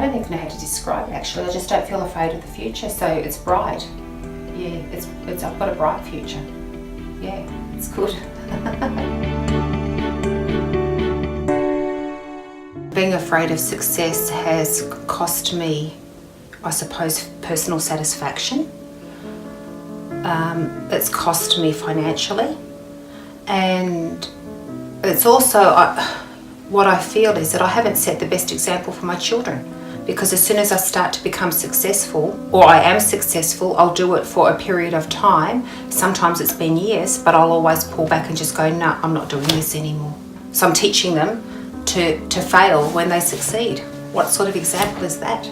I don't even know how to describe it actually. I just don't feel afraid of the future, so it's bright. Yeah, I've got a bright future. Yeah, it's good. Being afraid of success has cost me, I suppose, personal satisfaction. It's cost me financially, and it's also what I feel is that I haven't set the best example for my children, because as soon as I start to become successful, or I am successful, I'll do it for a period of time. Sometimes it's been years, but I'll always pull back and just go, no, I'm not doing this anymore. So I'm teaching them to fail when they succeed. What sort of example is that?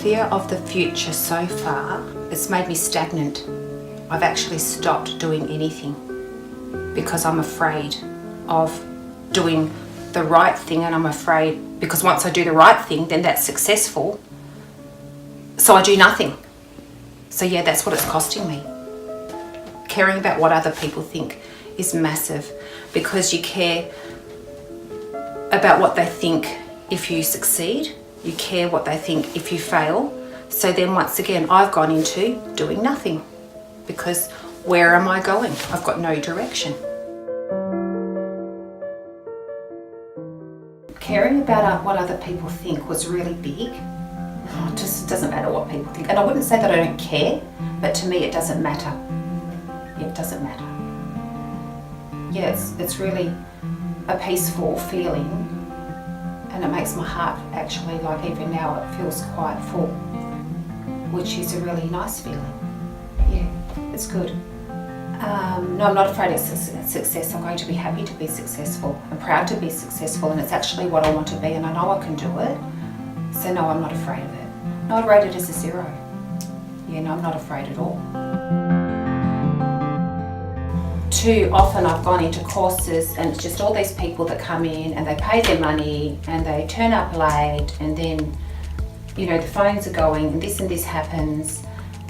Fear of the future so far, it's made me stagnant. I've actually stopped doing anything because I'm afraid of doing the right thing, and I'm afraid because once I do the right thing, then that's successful. So I do nothing. So yeah, that's what it's costing me. Caring about what other people think is massive, because you care about what they think if you succeed, you care what they think if you fail. So then once again, I've gone into doing nothing, because where am I going? I've got no direction. Caring about what other people think was really big. It just doesn't matter what people think. And I wouldn't say that I don't care, but to me it doesn't matter. It doesn't matter. Yeah, it's really a peaceful feeling, and it makes my heart actually, like even now, it feels quite full, which is a really nice feeling. Yeah, it's good. No, I'm not afraid of success. I'm going to be happy to be successful. I'm proud to be successful, and it's actually what I want to be, and I know I can do it. So no, I'm not afraid of it. No, I'd rate it as a 0. Yeah, no, I'm not afraid at all. Too often I've gone into courses and it's just all these people that come in and they pay their money and they turn up late, and then, you know, the phones are going and this happens,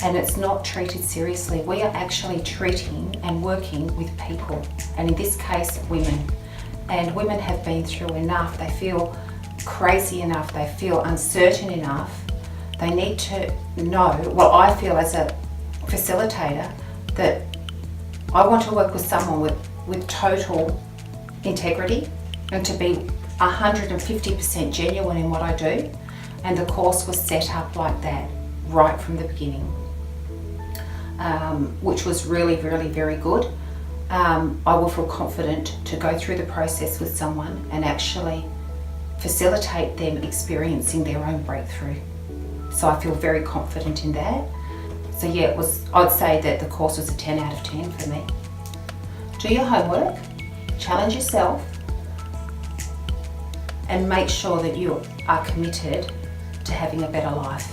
and it's not treated seriously. We are actually treating and working with people, and in this case, women. And women have been through enough. They feel crazy enough. They feel uncertain enough. They need to know, well, I feel as a facilitator that I want to work with someone with total integrity and to be 150% genuine in what I do. And the course was set up like that right from the beginning, which was really, really very good. I will feel confident to go through the process with someone and actually facilitate them experiencing their own breakthrough. So I feel very confident in that. So yeah, I'd say that the course was a 10 out of 10 for me. Do your homework, challenge yourself, and make sure that you are committed to having a better life.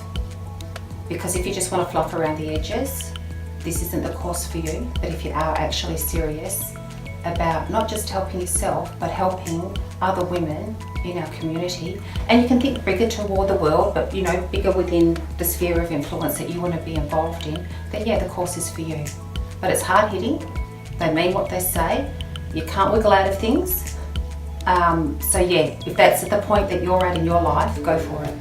Because if you just want to fluff around the edges, this isn't the course for you. But if you are actually serious about not just helping yourself, but helping other women in our community, and you can think bigger toward the world, but you know, bigger within the sphere of influence that you want to be involved in, then yeah, the course is for you. But it's hard hitting, they mean what they say, you can't wiggle out of things. So yeah, if that's at the point that you're at in your life, go for it.